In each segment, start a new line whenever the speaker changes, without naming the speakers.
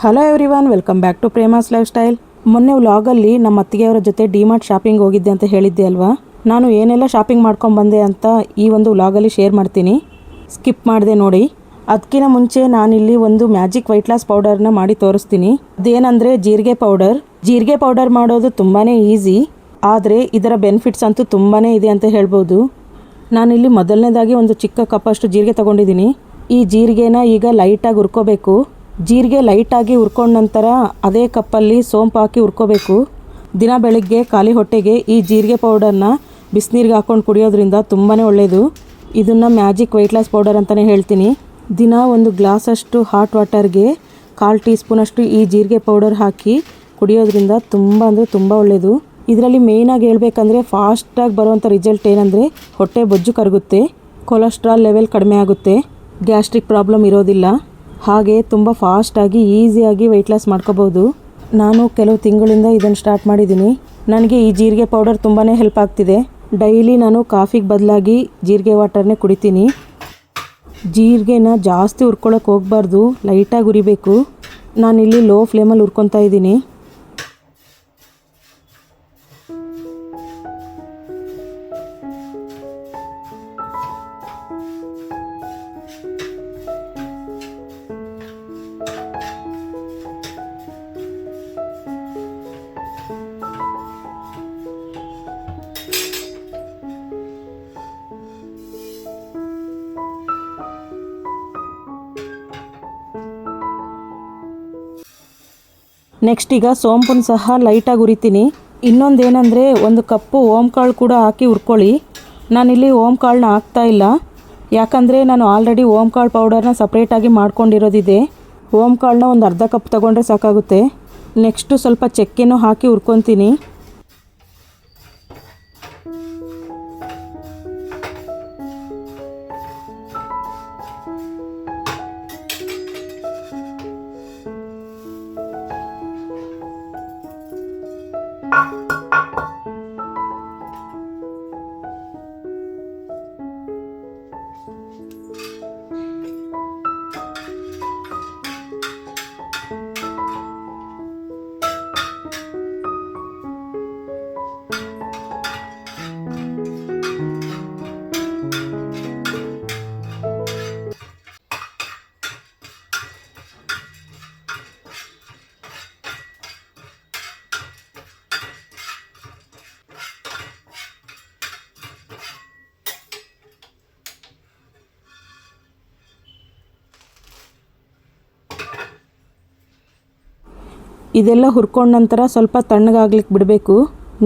Hello everyone, welcome back to Prema's lifestyle. ಮೊನ್ನೆ ವ್ಲಾಗಲ್ಲಿ ನಮ್ಮ ಅತ್ತಿಗೆಯವರ ಜೊತೆ ಡಿಮಾರ್ಟ್ ಶಾಪಿಂಗ್ ಹೋಗಿದ್ದೆ ಅಂತ ಹೇಳಿದ್ದೆ ಅಲ್ವಾ. ನಾನು ಏನೆಲ್ಲ ಶಾಪಿಂಗ್ ಮಾಡ್ಕೊಂಡು ಬಂದೆ ಅಂತ ಈ ಒಂದು ವ್ಲಾಗಲ್ಲಿ ಶೇರ್ ಮಾಡ್ತೀನಿ, ಸ್ಕಿಪ್ ಮಾಡಿದೆ ನೋಡಿ. ಅದಕ್ಕಿಂತ ಮುಂಚೆ ನಾನಿಲ್ಲಿ ಒಂದು ಮ್ಯಾಜಿಕ್ ವೈಟ್ ಲಾಸ್ ಪೌಡರ್ನ ಮಾಡಿ ತೋರಿಸ್ತೀನಿ. ಅದೇನಂದರೆ ಜೀರಿಗೆ ಪೌಡರ್ ಮಾಡೋದು ತುಂಬಾ ಈಸಿ, ಆದರೆ ಇದರ ಬೆನಿಫಿಟ್ಸ್ ಅಂತೂ ತುಂಬಾ ಇದೆ ಅಂತ ಹೇಳ್ಬೋದು. ನಾನಿಲ್ಲಿ ಮೊದಲನೇದಾಗಿ ಒಂದು ಚಿಕ್ಕ ಕಪ್ಪಷ್ಟು ಜೀರಿಗೆ ತೊಗೊಂಡಿದ್ದೀನಿ. ಈ ಜೀರಿಗೆನ ಈಗ ಲೈಟಾಗಿ ಹುರ್ಕೋಬೇಕು. ಜೀರಿಗೆ ಲೈಟಾಗಿ ಹುರ್ಕೊಂಡ ನಂತರ ಅದೇ ಕಪ್ಪಲ್ಲಿ ಸೋಂಪು ಹಾಕಿ ಹುರ್ಕೋಬೇಕು. ದಿನ ಬೆಳಗ್ಗೆ ಖಾಲಿ ಹೊಟ್ಟೆಗೆ ಈ ಜೀರಿಗೆ ಪೌಡರ್ನ ಬಿಸಿನೀರಿಗೆ ಹಾಕ್ಕೊಂಡು ಕುಡಿಯೋದ್ರಿಂದ ತುಂಬಾ ಒಳ್ಳೆಯದು. ಇದನ್ನು ಮ್ಯಾಜಿಕ್ ವೈಟ್ ಲಾಸ್ ಪೌಡರ್ ಅಂತಲೇ ಹೇಳ್ತೀನಿ. ದಿನ ಒಂದು ಗ್ಲಾಸಷ್ಟು ಹಾಟ್ ವಾಟರ್ಗೆ 1/4 ಟೀ ಸ್ಪೂನಷ್ಟು ಈ ಜೀರಿಗೆ ಪೌಡರ್ ಹಾಕಿ ಕುಡಿಯೋದ್ರಿಂದ ತುಂಬ ಅಂದರೆ ತುಂಬ ಒಳ್ಳೆಯದು. ಇದರಲ್ಲಿ ಮೇಯ್ನಾಗಿ ಹೇಳ್ಬೇಕಂದ್ರೆ ಫಾಸ್ಟಾಗಿ ಬರುವಂಥ ರಿಸಲ್ಟ್ ಏನಂದರೆ ಹೊಟ್ಟೆ ಬೊಜ್ಜು ಕರಗುತ್ತೆ, ಕೊಲೆಸ್ಟ್ರಾಲ್ ಲೆವೆಲ್ ಕಡಿಮೆ ಆಗುತ್ತೆ, ಗ್ಯಾಸ್ಟ್ರಿಕ್ ಪ್ರಾಬ್ಲಮ್ ಇರೋದಿಲ್ಲ, ಹಾಗೆ ತುಂಬ ಫಾಸ್ಟಾಗಿ ಈಸಿಯಾಗಿ ವೆಯ್ಟ್ ಲಾಸ್ ಮಾಡ್ಕೋಬೋದು. ನಾನು ಕೆಲವು ತಿಂಗಳಿಂದ ಇದನ್ನು ಸ್ಟಾರ್ಟ್ ಮಾಡಿದ್ದೀನಿ. ನನಗೆ ಈ ಜೀರಿಗೆ ಪೌಡರ್ ತುಂಬಾ ಹೆಲ್ಪ್ ಆಗ್ತಿದೆ. ಡೈಲಿ ನಾನು ಕಾಫಿಗೆ ಬದಲಾಗಿ ಜೀರಿಗೆ ವಾಟರ್ನೇ ಕುಡಿತೀನಿ. ಜೀರಿಗೆನ ಜಾಸ್ತಿ ಹುರ್ಕೊಳ್ಳೋಕೆ ಹೋಗಬಾರ್ದು, ಲೈಟಾಗಿ ಹುರಿಬೇಕು. ನಾನಿಲ್ಲಿ ಲೋ ಫ್ಲೇಮಲ್ಲಿ ಹುರ್ಕೊತಾ ಇದ್ದೀನಿ. ನೆಕ್ಸ್ಟ್ ಈಗ ಸೋಂಪನ್ನು ಸಹ ಲೈಟಾಗಿ ಹುರಿತೀನಿ. ಇನ್ನೊಂದೇನೆಂದರೆ ಒಂದು ಕಪ್ಪು ಓಂಕಾಳು ಕೂಡ ಹಾಕಿ ಹುರ್ಕೊಳ್ಳಿ. ನಾನಿಲ್ಲಿ ಓಂಕಾಳನ್ನ ಹಾಕ್ತಾ ಇಲ್ಲ, ಯಾಕಂದರೆ ನಾನು ಆಲ್ರೆಡಿ ಓಂಕಾಳು ಪೌಡರ್ನ ಸಪ್ರೇಟಾಗಿ ಮಾಡ್ಕೊಂಡಿರೋದಿದೆ. ಓಂಕಾಳನ್ನ ಒಂದು ಅರ್ಧ ಕಪ್ ತೊಗೊಂಡ್ರೆ ಸಾಕಾಗುತ್ತೆ. ನೆಕ್ಸ್ಟು ಸ್ವಲ್ಪ ಚಕ್ಕೆನೂ ಹಾಕಿ ಹುರ್ಕೊತೀನಿ. ಇದೆಲ್ಲ ಹುರ್ಕೊಂಡ ನಂತರ ಸ್ವಲ್ಪ ತಣ್ಣಗಾಗ್ಲಿಕ್ಕೆ ಬಿಡಬೇಕು.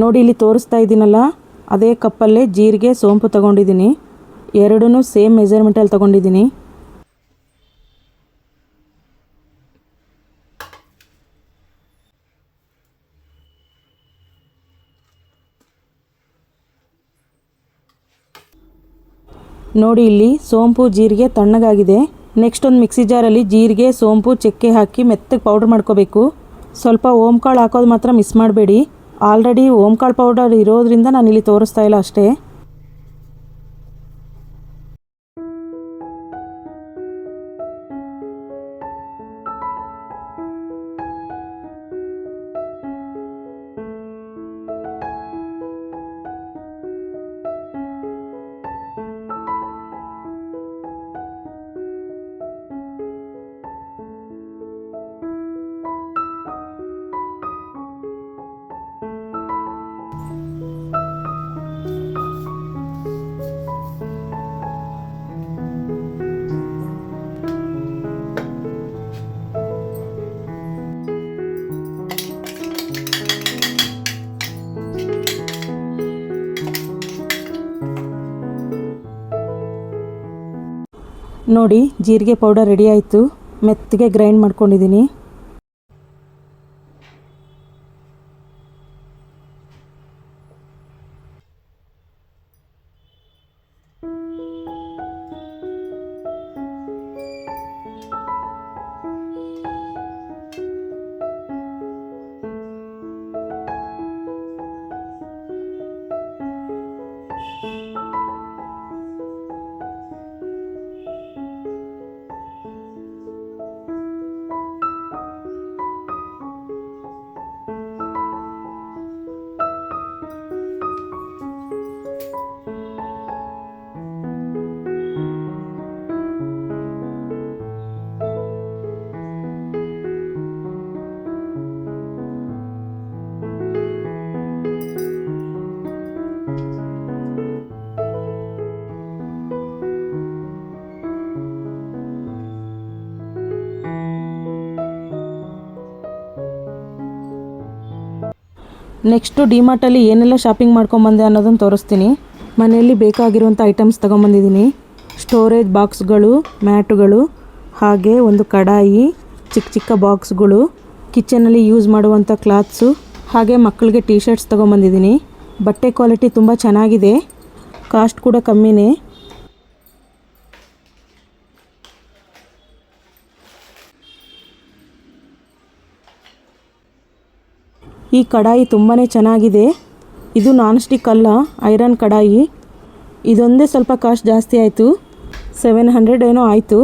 ನೋಡಿ ಇಲ್ಲಿ ತೋರಿಸ್ತಾ ಇದ್ದೀನಲ್ಲ, ಅದೇ ಕಪ್ಪಲ್ಲೇ ಜೀರಿಗೆ ಸೋಂಪು ತೊಗೊಂಡಿದ್ದೀನಿ. ಎರಡೂ ಸೇಮ್ ಮೆಜರ್ಮೆಂಟಲ್ಲಿ ತೊಗೊಂಡಿದ್ದೀನಿ. ನೋಡಿ ಇಲ್ಲಿ ಸೋಂಪು ಜೀರಿಗೆ ತಣ್ಣಗಾಗಿದೆ. ನೆಕ್ಸ್ಟ್ ಒಂದು ಮಿಕ್ಸಿ ಜಾರಲ್ಲಿ ಜೀರಿಗೆ ಸೋಂಪು ಚಕ್ಕೆ ಹಾಕಿ ಮೆತ್ತಗೆ ಪೌಡ್ರ್ ಮಾಡ್ಕೋಬೇಕು. ಸ್ವಲ್ಪ ಓಂಕಾಳು ಹಾಕೋದು ಮಾತ್ರ ಮಿಸ್ ಮಾಡಬೇಡಿ. ಆಲ್ರೆಡಿ ಓಂಕಾಳು ಪೌಡರ್ ಇರೋದ್ರಿಂದ ನಾನು ಇಲ್ಲಿ ತೋರಿಸ್ತಾ ಇಲ್ಲ ಅಷ್ಟೇ. ನೋಡಿ ಜೀರಿಗೆ ಪೌಡರ್ ರೆಡಿ ಆಯಿತು. ಮೆತ್ತಗೆ ಗ್ರೈಂಡ್ ಮಾಡ್ಕೊಂಡಿದ್ದೀನಿ. ನೆಕ್ಸ್ಟು ಡಿಮಾರ್ಟಲ್ಲಿ ಏನೆಲ್ಲ ಶಾಪಿಂಗ್ ಮಾಡ್ಕೊಂಬಂದೆ ಅನ್ನೋದನ್ನು ತೋರಿಸ್ತೀನಿ. ಮನೆಯಲ್ಲಿ ಬೇಕಾಗಿರುವಂಥ ಐಟಮ್ಸ್ ತೊಗೊಂಬಂದಿದ್ದೀನಿ. ಸ್ಟೋರೇಜ್ ಬಾಕ್ಸ್ಗಳು, ಮ್ಯಾಟುಗಳು, ಹಾಗೆ ಒಂದು ಕಡಾಯಿ, ಚಿಕ್ಕ ಚಿಕ್ಕ ಬಾಕ್ಸ್ಗಳು, ಕಿಚನಲ್ಲಿ ಯೂಸ್ ಮಾಡುವಂಥ ಕ್ಲಾತ್ಸು, ಹಾಗೆ ಮಕ್ಕಳಿಗೆ ಟೀ ಶರ್ಟ್ಸ್ ತೊಗೊಂಬಂದಿದ್ದೀನಿ. ಬಟ್ಟೆ ಕ್ವಾಲಿಟಿ ತುಂಬ ಚೆನ್ನಾಗಿದೆ, ಕಾಸ್ಟ್ ಕೂಡ ಕಮ್ಮಿನೇ. ಈ ಕಡಾಯಿ ತುಂಬಾ ಚೆನ್ನಾಗಿದೆ. ಇದು ನಾನ್ ಸ್ಟಿಕ್ ಅಲ್ಲ, ಐರನ್ ಕಡಾಯಿ. ಇದೊಂದೇ ಸ್ವಲ್ಪ ಕಾಸ್ಟ್ ಜಾಸ್ತಿ ಆಯಿತು, 700 ಏನೋ ಆಯಿತು.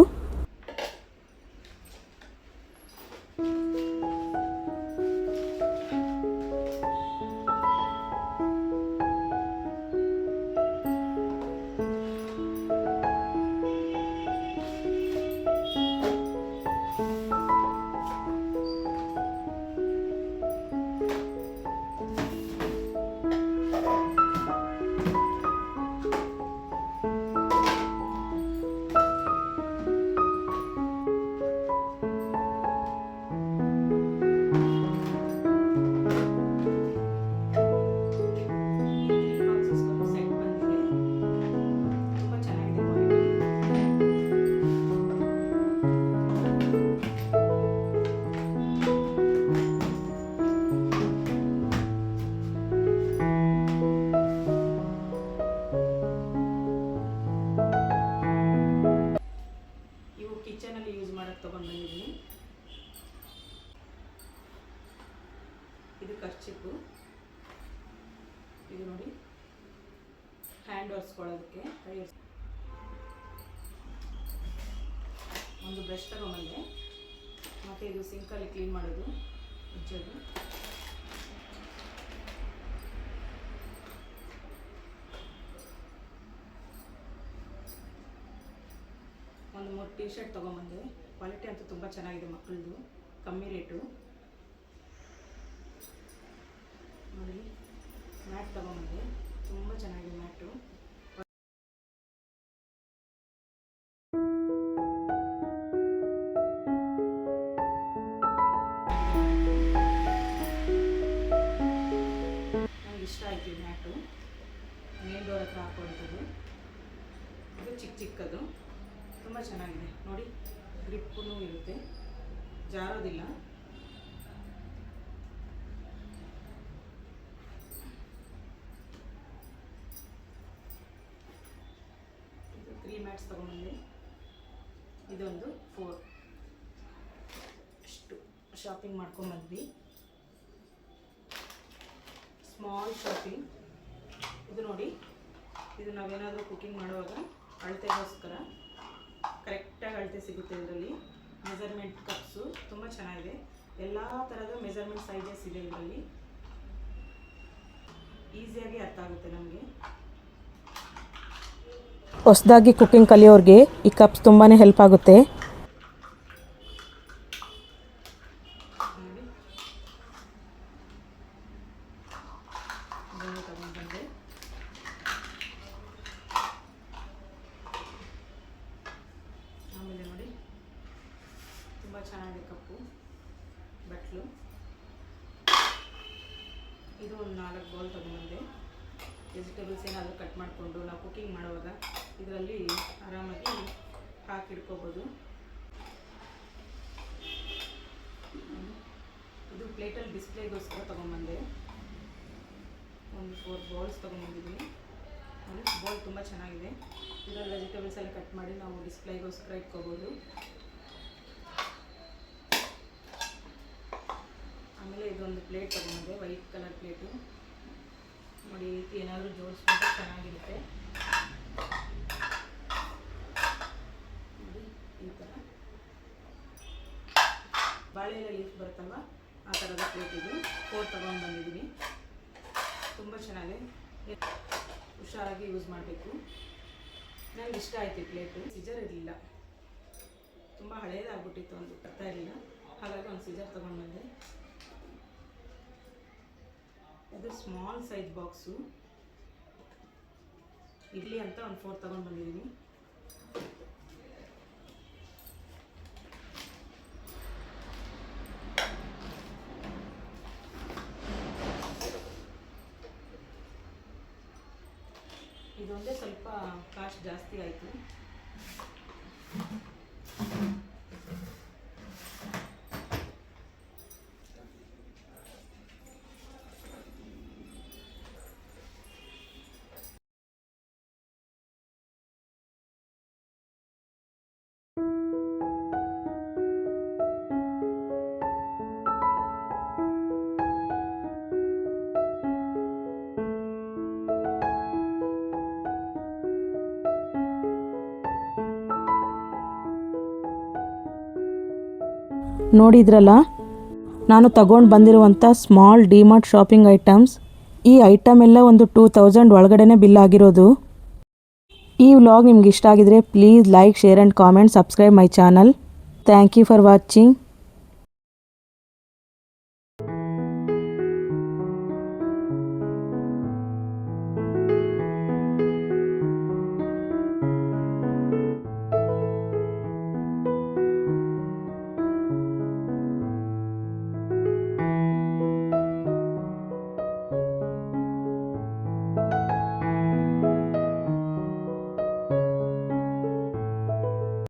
ಕಿಚನಲ್ಲಿ ಯೂಸ್ ಮಾಡೋಕ್ಕೆ ತೊಗೊಂಡು ಬಂದಿದ್ದೀನಿ. ಇದು ಖರ್ಚಿಪ್ಪು, ಇದು ನೋಡಿ ಹ್ಯಾಂಡ್ ಒರೆಸ್ಕೊಳ್ಳೋದಕ್ಕೆ. ಒಂದು ಬ್ರಷ್ ತೊಗೊಂಬಂದೆ, ಮತ್ತು ಇದು ಸಿಂಕಲ್ಲಿ ಕ್ಲೀನ್ ಮಾಡೋದು, ಉಜ್ಜೋದು. ಒಂದು 3 ಟೀ ಶರ್ಟ್ ತೊಗೊಂಬಂದೆ. ಕ್ವಾಲಿಟಿ ಅಂತೂ ತುಂಬ ಚೆನ್ನಾಗಿದೆ, ಮಕ್ಕಳದು, ಕಮ್ಮಿ ರೇಟು. ನೋಡಿ, ಮ್ಯಾಟ್ ತೊಗೊಂಬಂದೆ, ತುಂಬ ಚೆನ್ನಾಗಿದೆ ಮ್ಯಾಟು. ನನಗೆ ಇಷ್ಟ ಆಯಿತು ಈ ಮ್ಯಾಟು, ಮೇನ್ ಡೋರ್ ಹತ್ರ ಹಾಕುವಂಥದ್ದು. ಇದು ಚಿಕ್ಕ ಚಿಕ್ಕದು, ತುಂಬ ಚೆನ್ನಾಗಿದೆ ನೋಡಿ. ಗ್ರಿಪ್ಪೂ ಇರುತ್ತೆ, ಜಾರೋದಿಲ್ಲ. ಇದು 3 ಮ್ಯಾಟ್ಸ್ ತೊಗೊಂಬಂದೆ. ಇದೊಂದು 4. ಇಷ್ಟು ಶಾಪಿಂಗ್ ಮಾಡ್ಕೊಂಬಂದ್ವಿ, ಸ್ಮಾಲ್ ಶಾಪಿಂಗ್. ಇದು ನೋಡಿ, ಇದು ನಾವೇನಾದರೂ ಕುಕಿಂಗ್ ಮಾಡುವಾಗ ಅಳತೆಗೋಸ್ಕರ ಕರೆಕ್ಟಾಗಿ ಅಳತೆ ಸಿಗುತ್ತೆ. ಇದರಲ್ಲಿ ಮೆಜರ್ಮೆಂಟ್ ಕಪ್ಸು ತುಂಬ ಚೆನ್ನಾಗಿದೆ, ಎಲ್ಲ ಥರದ ಮೆಜರ್ಮೆಂಟ್ ಸೈಜಸ್ ಇದೆ ಇದರಲ್ಲಿ. ಈಸಿಯಾಗಿ ಅರ್ಥ ಆಗುತ್ತೆ ನಮಗೆ. ಹೊಸದಾಗಿ ಕುಕಿಂಗ್ ಕಲಿಯೋರಿಗೆ ಈ ಕಪ್ಸ್ ತುಂಬಾ ಹೆಲ್ಪ್ ಆಗುತ್ತೆ. ತಗೊಂಡ್ಬಂದೆ. ಆಮೇಲೆ ನೋಡಿ, ತುಂಬ ಚೆನ್ನಾಗಿದೆ ಕಪ್ಪು, ಬಟ್ಲು. ಇದು ಒಂದು 4 ಬೌಲ್ ತೊಗೊಂಬಂದೆ. ವೆಜಿಟೇಬಲ್ಸ್ ಏನಾದರೂ ಕಟ್ ಮಾಡಿಕೊಂಡು ನಾವು ಕುಕಿಂಗ್ ಮಾಡುವಾಗ ಇದರಲ್ಲಿ ಆರಾಮಾಗಿ ಹಾಕಿಡ್ಕೋಬೋದು. ಇದು ಪ್ಲೇಟಲ್ಲಿ ಡಿಸ್ಪ್ಲೇಗೋಸ್ಕರ ತೊಗೊಂಬಂದೆ. ಒಂದು 4 ಬೌಲ್ಸ್ ತೊಗೊಂಬಂದಿದ್ದೀನಿ. ಬೌಲ್ ತುಂಬ ಚೆನ್ನಾಗಿದೆ. ಇದರಲ್ಲಿ ವೆಜಿಟೇಬಲ್ಸ್ ಎಲ್ಲ ಕಟ್ ಮಾಡಿ ನಾವು ಡಿಸ್ಪ್ಲೇಗೋಸ್ಕರ ಇಟ್ಕೋಬೋದು. ಆಮೇಲೆ ಇದೊಂದು ಪ್ಲೇಟ್ ತೊಗೊಂಬಂದೆ, ವೈಟ್ ಕಲರ್ ಪ್ಲೇಟು. ನೋಡಿ, ಈ ರೀತಿ ಏನಾದರೂ ಜೋಡಿಸ್ಬಿಟ್ಟು ಚೆನ್ನಾಗಿರುತ್ತೆ. ನೋಡಿ, ಈ ಥರ ಬಾಳೆ ಎಲೆ ಲೀಫ್ ಬರುತ್ತಲ್ವ, ಆ ಥರದ ಪ್ಲೇಟ್ ಇದು. 4 ತೊಗೊಂಡು ಬಂದಿದ್ದೀನಿ. ತುಂಬ ಚೆನ್ನಾಗಿದೆ, ಹುಷಾರಾಗಿ ಯೂಸ್ ಮಾಡಬೇಕು. ನನಗೆ ಇಷ್ಟ ಆಯಿತು ಈ ಪ್ಲೇಟು. ಸಿಜರ್ ಇರಲಿಲ್ಲ, ತುಂಬ ಹಳೇದಾಗ್ಬಿಟ್ಟಿತ್ತು, ಒಂದು ಬರ್ತಾ ಇರಲಿಲ್ಲ. ಹಾಗಾಗಿ ಒಂದು ಸಿಜರ್ ತೊಗೊಂಡು ಬಂದೆ. ಇದು ಸ್ಮಾಲ್ ಸೈಜ್ ಬಾಕ್ಸು, ಇಡ್ಲಿ ಅಂತ ಒಂದು 4 ತೊಗೊಂಡು ಬಂದಿದ್ದೀನಿ. ಇದೊಂದೇ ಸ್ವಲ್ಪ ಕಾಸ್ಟ್ ಜಾಸ್ತಿ ಆಯಿತು. ನೋಡಿದ್ರಲ್ಲ, ನಾನು ತಗೊಂಡು ಬಂದಿರುವಂಥ ಸ್ಮಾಲ್ ಡಿಮಾರ್ಟ್ ಶಾಪಿಂಗ್ ಐಟಮ್ಸ್. ಈ ಐಟಮ್ ಎಲ್ಲ ಒಂದು 2000 ಒಳಗಡೆನೇ ಬಿಲ್ ಆಗಿರೋದು. ಈ ವ್ಲಾಗ್ ನಿಮ್ಗೆ ಇಷ್ಟ ಆಗಿದ್ರೆ please like, share and comment, subscribe my channel. Thank you for watching.